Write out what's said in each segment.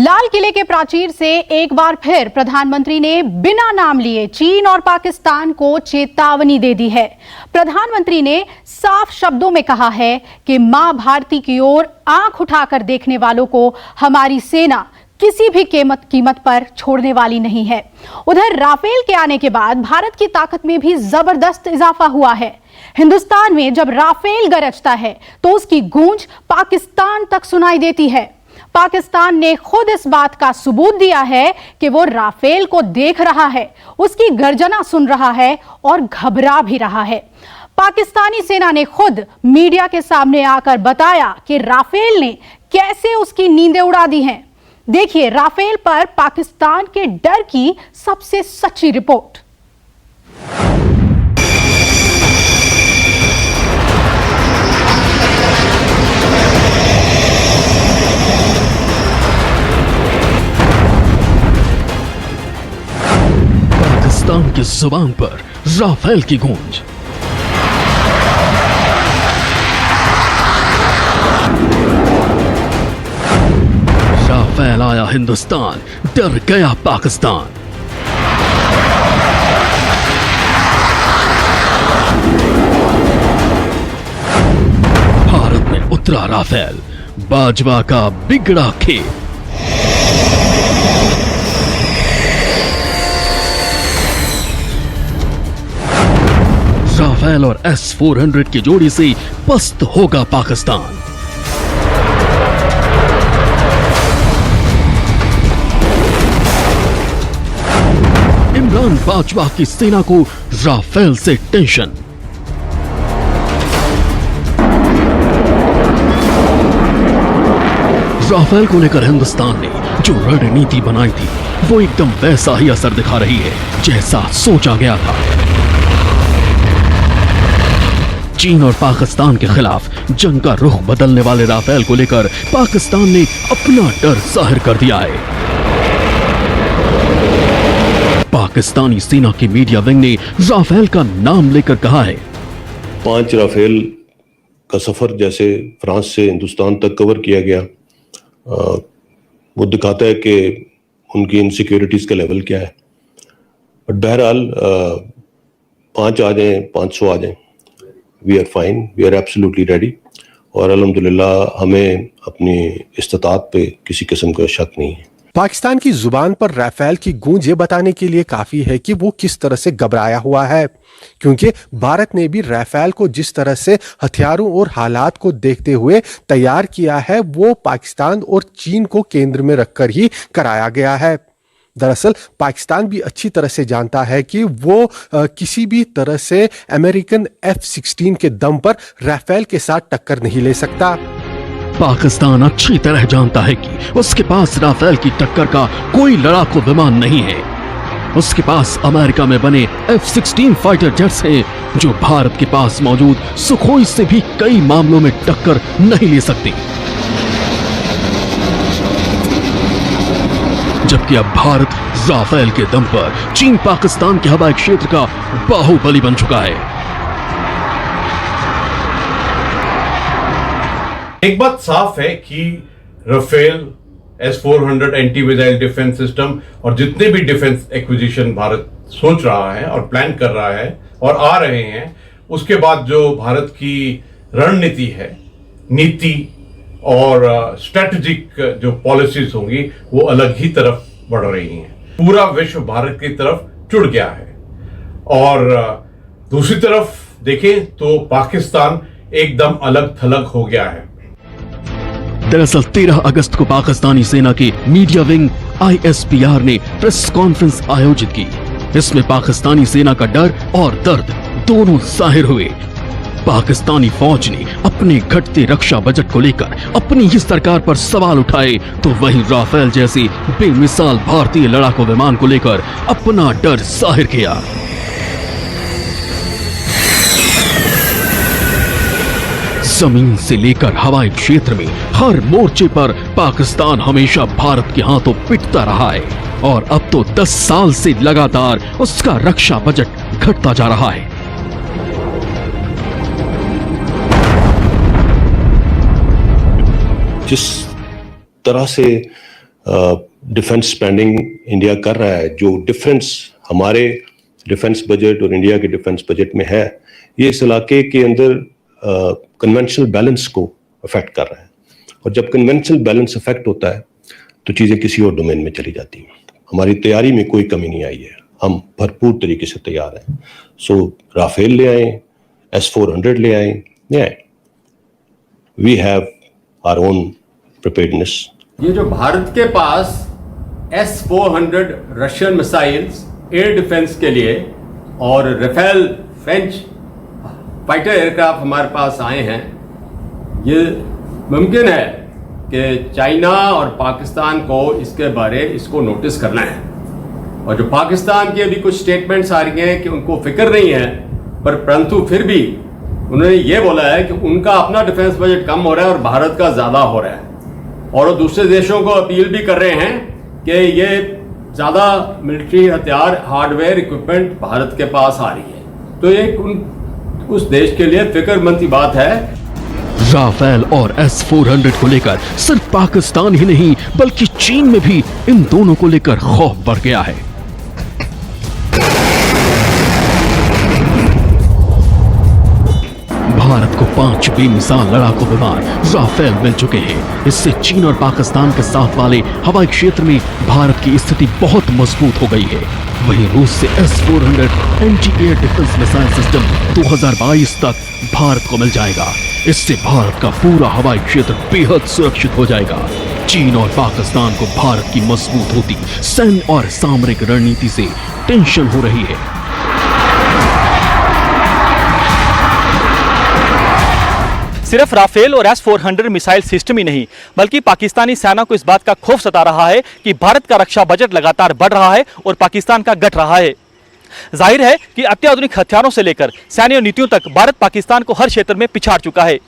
लाल किले के प्राचीर से एक बार फिर प्रधानमंत्री ने बिना नाम लिए चीन और पाकिस्तान को चेतावनी दे दी है। प्रधानमंत्री ने साफ शब्दों में कहा है कि मां भारती की ओर आंख उठाकर देखने वालों को हमारी सेना किसी भी कीमत पर छोड़ने वाली नहीं है। उधर राफेल के आने के बाद भारत की ताकत में भी जबरदस्त इजाफा हुआ है। हिंदुस्तान में जब राफेल गरजता है तो उसकी गूंज पाकिस्तान तक सुनाई देती है। पाकिस्तान ने खुद इस बात का सबूत दिया है कि वो राफेल को देख रहा है, उसकी गर्जना सुन रहा है और घबरा भी रहा है। पाकिस्तानी सेना ने खुद मीडिया के सामने आकर बताया कि राफेल ने कैसे उसकी नींदें उड़ा दी हैं। देखिए राफेल पर पाकिस्तान के डर की सबसे सच्ची रिपोर्ट। पाकिस्तान की जुबान पर राफेल की गूंज। राफेल आया हिंदुस्तान, डर गया पाकिस्तान। भारत में उतरा राफेल, बाजवा का बिगड़ा खेल। राफेल और S-400 की जोड़ी से पस्त होगा पाकिस्तान। इमरान बाजवा की सेना को राफेल से टेंशन। राफेल को लेकर हिंदुस्तान ने जो रणनीति बनाई थी वो एकदम वैसा ही असर दिखा रही है जैसा सोचा गया था। चीन और पाकिस्तान के खिलाफ जंग का रुख बदलने वाले राफेल को लेकर पाकिस्तान ने अपना डर जाहिर कर दिया है। पाकिस्तानी सेना की मीडिया विंग ने राफेल का नाम लेकर कहा है, 5 राफेल का सफर जैसे फ्रांस से हिंदुस्तान तक कवर किया गया, वो दिखाता है कि उनकी इनसिक्योरिटीज का लेवल क्या है। बट बहरहाल 5 आ जाएं, 500 आ जाएं, we are fine, we are absolutely ready. और अल्हम्दुलिल्लाह हमें अपनी इस्तिताअत पे किसी किस्म का शक नहीं है। पाकिस्तान की जुबान पर राफेल की गूंज ये बताने के लिए काफी है कि वो किस तरह से घबराया हुआ है, क्योंकि भारत ने भी राफेल को जिस तरह से हथियारों और हालात को देखते हुए तैयार किया है वो पाकिस्तान और चीन को केंद्र में रखकर ही कराया गया है। दरअसल पाकिस्तान भी अच्छी तरह से जानता है कि वो किसी भी तरह से अमेरिकन F-16 के दम पर राफेल के साथ टक्कर नहीं ले सकता। पाकिस्तान अच्छी तरह जानता है कि उसके पास राफेल की टक्कर का कोई लड़ाकू विमान नहीं है। उसके पास अमेरिका में बने F-16 फाइटर जेट्स हैं जो भारत के पास मौजूद सुखोई से भी कई मामलों में टक्कर नहीं ले सकती। जबकि अब भारत राफेल के दम पर चीन पाकिस्तान के हवाई क्षेत्र का बाहुबली बन चुका है। एक बात साफ है कि Rafale, S-400 anti missile defence system और जितने भी डिफेंस एक्विजिशन भारत सोच रहा है और प्लान कर रहा है और आ रहे हैं, उसके बाद जो भारत की रणनीति है, नीति और स्ट्रेटेजिक जो पॉलिसीज होंगी वो अलग ही तरफ बढ़ रही हैं। पूरा विश्व भारत की तरफ जुड़ गया है। और दूसरी तरफ देखें तो पाकिस्तान एकदम अलग थलग हो गया है। दरअसल 13 अगस्त को पाकिस्तानी सेना की मीडिया विंग ISPR ने प्रेस कॉन्फ्रेंस आयोजित की। इसमें पाकिस्तानी सेना का डर और दर्द दोनों जाहिर हुए। पाकिस्तानी फौज ने अपने घटते रक्षा बजट को लेकर अपनी ही सरकार पर सवाल उठाए, तो वहीं राफेल जैसे बेमिसाल भारतीय लड़ाकू विमान को लेकर अपना डर जाहिर किया। जमीन से लेकर हवाई क्षेत्र में हर मोर्चे पर पाकिस्तान हमेशा भारत के हाथों पिटता रहा है और अब तो 10 साल से लगातार उसका रक्षा बजट घटता जा रहा है। जिस तरह से डिफेंस स्पेंडिंग इंडिया कर रहा है, जो डिफरेंस हमारे डिफेंस बजट और इंडिया के डिफेंस बजट में है, ये इस इलाके के अंदर कन्वेंशनल बैलेंस को अफेक्ट कर रहा है। और जब कन्वेंशनल बैलेंस अफेक्ट होता है तो चीज़ें किसी और डोमेन में चली जाती हैं। हमारी तैयारी में कोई कमी नहीं आई है, हम भरपूर तरीके से तैयार हैं। सो राफेल ले आए, S-400 ले आए, we have our own preparedness. ये जो भारत के पास S-400 Russian missiles air defence के लिए और राफेल फ्रेंच फाइटर एयरक्राफ्ट हमारे पास आए हैं, ये मुमकिन है कि चाइना और पाकिस्तान को इसके बारे इसको नोटिस करना है। और जो पाकिस्तान की अभी कुछ स्टेटमेंट्स आ रही हैं कि उनको फिक्र नहीं है, परंतु फिर भी उन्होंने ये बोला है कि उनका अपना डिफेंस बजट कम हो रहा है और भारत का ज़्यादा हो रहा है। और वो दूसरे देशों को अपील भी कर रहे हैं कि ये ज़्यादा मिलिट्री हथियार, हार्डवेयर, इक्विपमेंट भारत के पास आ रही है। तो ये उस देश के लिए फिक्रमंद की बात है। राफेल और S-400 को लेकर सिर्फ पाकिस्तान ही नहीं बल्कि चीन में भी इन दोनों को लेकर खौफ बढ़ गया है। भारत को 5 बेमिसाल लड़ाकू विमान राफेल मिल चुके हैं। इससे चीन और पाकिस्तान के साथ वाले हवाई क्षेत्र में भारत की स्थिति बहुत मजबूत हो गई है। वहीं रूस से S-400 anti air defence missile system 2022 तक भारत को मिल जाएगा। इससे भारत का पूरा हवाई क्षेत्र बेहद सुरक्षित हो जाएगा। चीन और पाकिस्तान को भारत की मजबूत होती सैन्य और सामरिक रणनीति से टेंशन हो रही है। सिर्फ राफेल और S-400 मिसाइल सिस्टम ही नहीं बल्कि पाकिस्तानी सेना को इस बात का खौफ सता रहा है कि भारत का रक्षा बजट लगातार बढ़ रहा है और पाकिस्तान का घट रहा है। जाहिर है कि अत्याधुनिक हथियारों से लेकर सैन्य नीतियों तक भारत पाकिस्तान को हर क्षेत्र में पिछाड़ चुका है।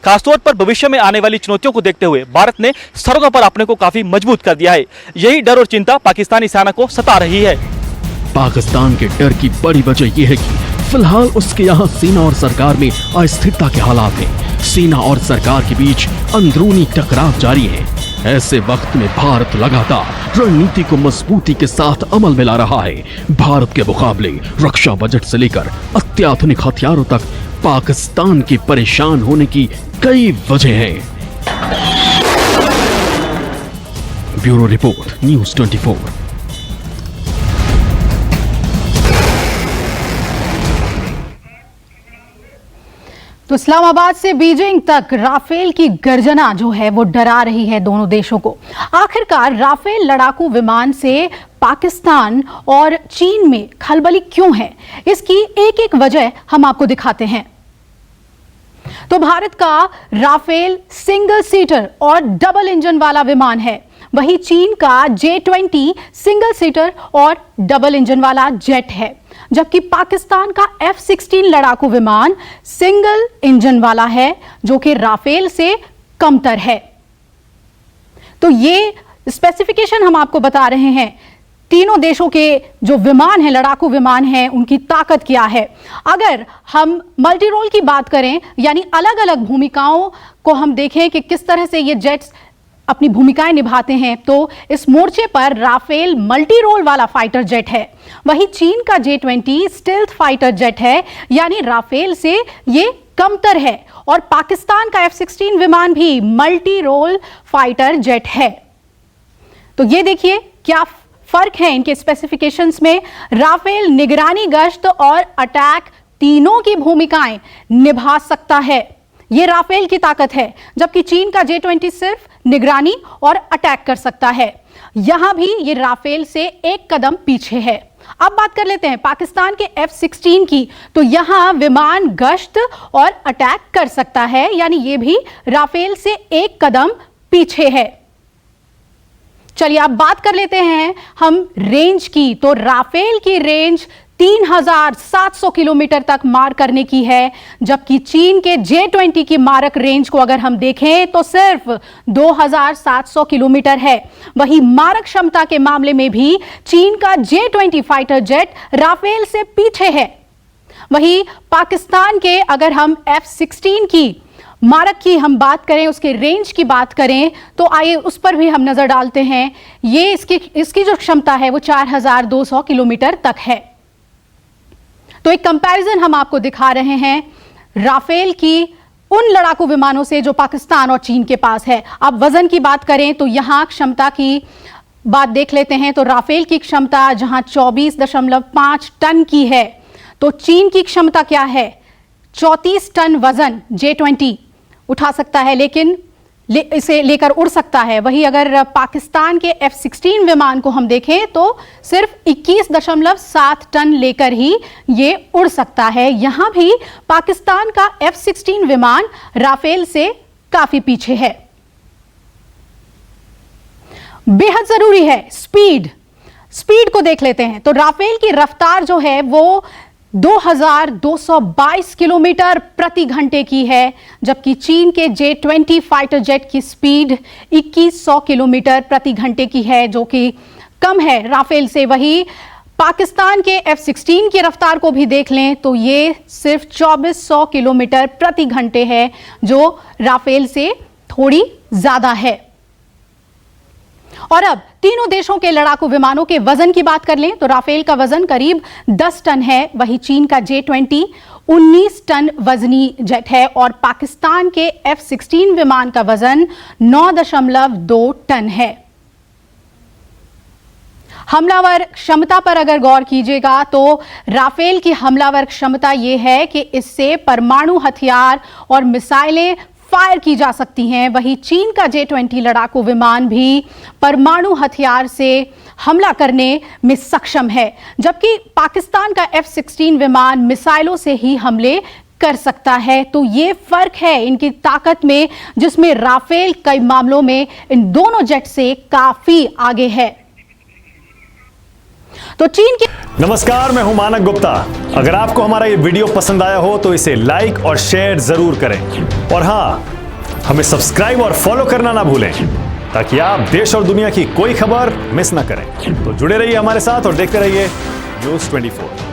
खासतौर पर भविष्य में आने वाली चुनौतियों को देखते हुए भारत ने सरहदों पर अपने को काफी मजबूत कर दिया है। यही डर और चिंता पाकिस्तानी सेना को सता रही है। पाकिस्तान के डर की बड़ी वजह यह है कि फिलहाल उसके यहाँ सेना और सरकार में अस्थिरता के हालात हैं। सेना और सरकार के बीच अंदरूनी टकराव जारी है। ऐसे वक्त में भारत लगातार रणनीति को मजबूती के साथ अमल में ला रहा है। भारत के मुकाबले रक्षा बजट से लेकर अत्याधुनिक हथियारों तक पाकिस्तान के परेशान होने की कई वजह हैं। Bureau report, news 24। तो इस्लामाबाद से बीजिंग तक राफेल की गर्जना जो है वो डरा रही है दोनों देशों को। आखिरकार राफेल लड़ाकू विमान से पाकिस्तान और चीन में खलबली क्यों है, इसकी एक एक वजह हम आपको दिखाते हैं। तो भारत का राफेल सिंगल सीटर और डबल इंजन वाला विमान है, वहीं चीन का J-20 सिंगल सीटर और डबल इंजन वाला जेट है, जबकि पाकिस्तान का F-16 लड़ाकू विमान सिंगल इंजन वाला है जो कि राफेल से कमतर है। तो ये स्पेसिफिकेशन हम आपको बता रहे हैं। तीनों देशों के जो विमान हैं, लड़ाकू विमान हैं, उनकी ताकत क्या है। अगर हम मल्टी रोल की बात करें, यानी अलग अलग भूमिकाओं को हम देखें कि किस तरह से ये जेट्स अपनी भूमिकाएं निभाते हैं, तो इस मोर्चे पर राफेल मल्टी रोल वाला फाइटर जेट है, वहीं चीन का J-20 स्टेल्थ फाइटर जेट है, यानी राफेल से ये कमतर है। और पाकिस्तान का F-16 विमान भी मल्टी रोल फाइटर जेट है। तो ये देखिए क्या फर्क है इनके स्पेसिफिकेशंस में। राफेल निगरानी, गश्त और अटैक तीनों की भूमिकाएं निभा सकता है, ये राफेल की ताकत है, जबकि चीन का J-20 सिर्फ निगरानी और अटैक कर सकता है। यहां भी ये राफेल से एक कदम पीछे है। अब बात कर लेते हैं पाकिस्तान के F-16 की। तो यहां विमान गश्त और अटैक कर सकता है, यानी ये भी राफेल से एक कदम पीछे है। चलिए अब बात कर लेते हैं हम रेंज की। तो राफेल की रेंज 3700 किलोमीटर तक मार करने की है, जबकि चीन के J-20 की मारक रेंज को अगर हम देखें तो सिर्फ 2700 किलोमीटर है। वहीं मारक क्षमता के मामले में भी चीन का J-20 फाइटर जेट राफेल से पीछे है। वहीं पाकिस्तान के अगर हम F-16 की मारक की हम बात करें, उसके रेंज की बात करें, तो आइए उस पर भी हम नजर डालते हैं। ये इसकी जो क्षमता है वो 4200 किलोमीटर तक है। तो एक कंपैरिजन हम आपको दिखा रहे हैं राफेल की उन लड़ाकू विमानों से जो पाकिस्तान और चीन के पास है। अब वजन की बात करें तो यहां क्षमता की बात देख लेते हैं। तो राफेल की क्षमता जहां 24.5 टन की है, तो चीन की क्षमता क्या है? 34 टन वजन J-20 उठा सकता है, लेकिन इसे लेकर उड़ सकता है। वही अगर पाकिस्तान के F-16 विमान को हम देखें तो सिर्फ 21.7 टन लेकर ही ये उड़ सकता है। यहां भी पाकिस्तान का F-16 विमान राफेल से काफी पीछे है। बेहद जरूरी है स्पीड को देख लेते हैं। तो राफेल की रफ्तार जो है वो 2222 किलोमीटर प्रति घंटे की है, जबकि चीन के J-20 फाइटर जेट की स्पीड 2100 किलोमीटर प्रति घंटे की है, जो कि कम है राफेल से। वही पाकिस्तान के F-16 की रफ्तार को भी देख लें तो ये सिर्फ 2400 किलोमीटर प्रति घंटे है, जो राफेल से थोड़ी ज्यादा है। और अब तीनों देशों के लड़ाकू विमानों के वजन की बात कर लें तो राफेल का वजन करीब 10 टन है, वही चीन का J-20 19 टन वजनी जेट है और पाकिस्तान के F-16 विमान का वजन 9.2 टन है। हमलावर क्षमता पर अगर गौर कीजिएगा तो राफेल की हमलावर क्षमता यह है कि इससे परमाणु हथियार और मिसाइलें फायर की जा सकती हैं। वही चीन का J-20 लड़ाकू विमान भी परमाणु हथियार से हमला करने में सक्षम है, जबकि पाकिस्तान का F-16 विमान मिसाइलों से ही हमले कर सकता है। तो ये फर्क है इनकी ताकत में, जिसमें राफेल कई मामलों में इन दोनों जेट से काफी आगे है। तो चीन की नमस्कार, मैं हूं मानक गुप्ता। अगर आपको हमारा ये वीडियो पसंद आया हो तो इसे लाइक और शेयर जरूर करें, और हां, हमें सब्सक्राइब और फॉलो करना ना भूलें ताकि आप देश और दुनिया की कोई खबर मिस ना करें। तो जुड़े रहिए हमारे साथ और देखते रहिए न्यूज़ 24।